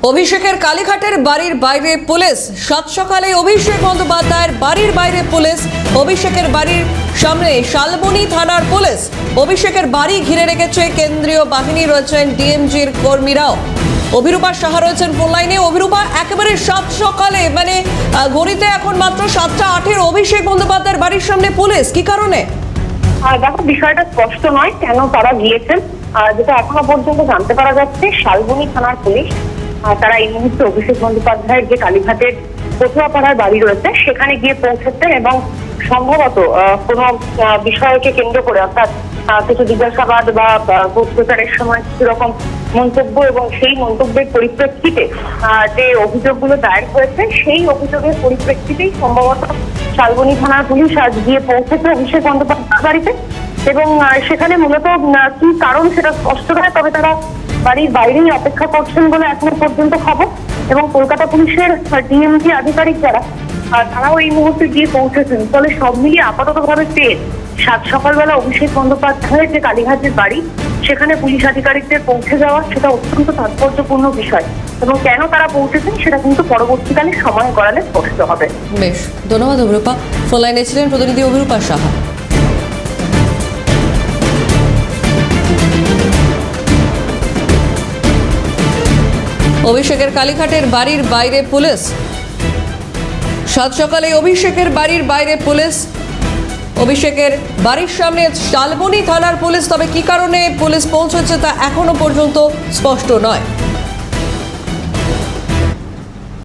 অভিষেকের কালীঘাটের বাড়ির বাইরে পুলিশ। সাত সকালে অভিষেক বন্দ্যোপাধ্যায়ের বাড়ির বাইরে পুলিশ। অভিষেকের বাড়ির সামনে শালবনী থানার পুলিশ। অভিষেকের বাড়ি ঘিরে রেখেছে কেন্দ্রীয় বাহিনী, রয়েছেন ডিএমজির কর্মীরাও। অভিরূপা সাহা রয়েছেন ফোন লাইনে। অভিরূপা, একেবারে সাত সকালে ঘড়িতে এখন মাত্র 7:08 অভিষেক বন্দ্যোপাধ্যায়ের বাড়ির সামনে পুলিশ, কি কারণে? দেখো, বিষয়টা স্পষ্ট নয় কেন তারা গিয়েছেন। যেটা এখনো পর্যন্ত জানতে পারা যাচ্ছে, শালবনী থানার পুলিশ তারা এই মুহূর্তে অভিষেক বন্দ্যোপাধ্যায়ের যে কালীঘাটের পটুয়াপাড়ার বাড়ি রয়েছে সেখানে গিয়ে পৌঁছেছেন এবং সম্ভবত কোনো বিষয়কে কেন্দ্র করে, অর্থাৎ কিছু জিজ্ঞাসাবাদ বা ভোট প্রচারের সময় কিছু রকম মন্তব্য এবং সেই মন্তব্যের পরিপ্রেক্ষিতে যে অভিযোগগুলো দায়ের হয়েছে সেই অভিযোগের পরিপ্রেক্ষিতেই সম্ভবত শালবনী থানার পুলিশ আজ গিয়ে পৌঁছেছে অভিষেক বন্দ্যোপাধ্যায়ের বাড়িতে। এবং সেখানে মূলত কি কারণ সেটা স্পষ্ট নয়, তবে তারা বাড়ির বাইরেই অপেক্ষা করছেন বলে এখনো পর্যন্ত খবর। এবং কলকাতা পুলিশের ডিএমজি আধিকারিক যারা তারাও এই মুহূর্তে গিয়ে পৌঁছেছেন। ফলে সব মিলিয়ে আপাতত ভাবে পেয়ে সাত সকালবেলা অভিষেক বন্দ্যোপাধ্যায়ের যে কালীঘাটের বাড়ি সেখানে পুলিশ আধিকারিকদের পৌঁছে যাওয়া, সেটা অত্যন্ত তাৎপর্যপূর্ণ বিষয়। এবং কেন তারা পৌঁছেছেন সেটা কিন্তু পরবর্তীকালে সময় গড়ালে স্পষ্ট হবে। বেশ, ধন্যবাদ অভিরূপা। ফোন লাইনে ছিলেন প্রতিনিধি অভিরূপা সাহা। অভিষেকের কালীঘাটের বাড়ির বাইরে পুলিশ। সাত সকালে অভিষেকের বাড়ির বাইরে পুলিশ। অভিষেকের বাড়ির সামনে শালবনী থানার পুলিশ। তবে কি কারণে পুলিশ পৌঁছেছে তা এখনো পর্যন্ত স্পষ্ট নয়।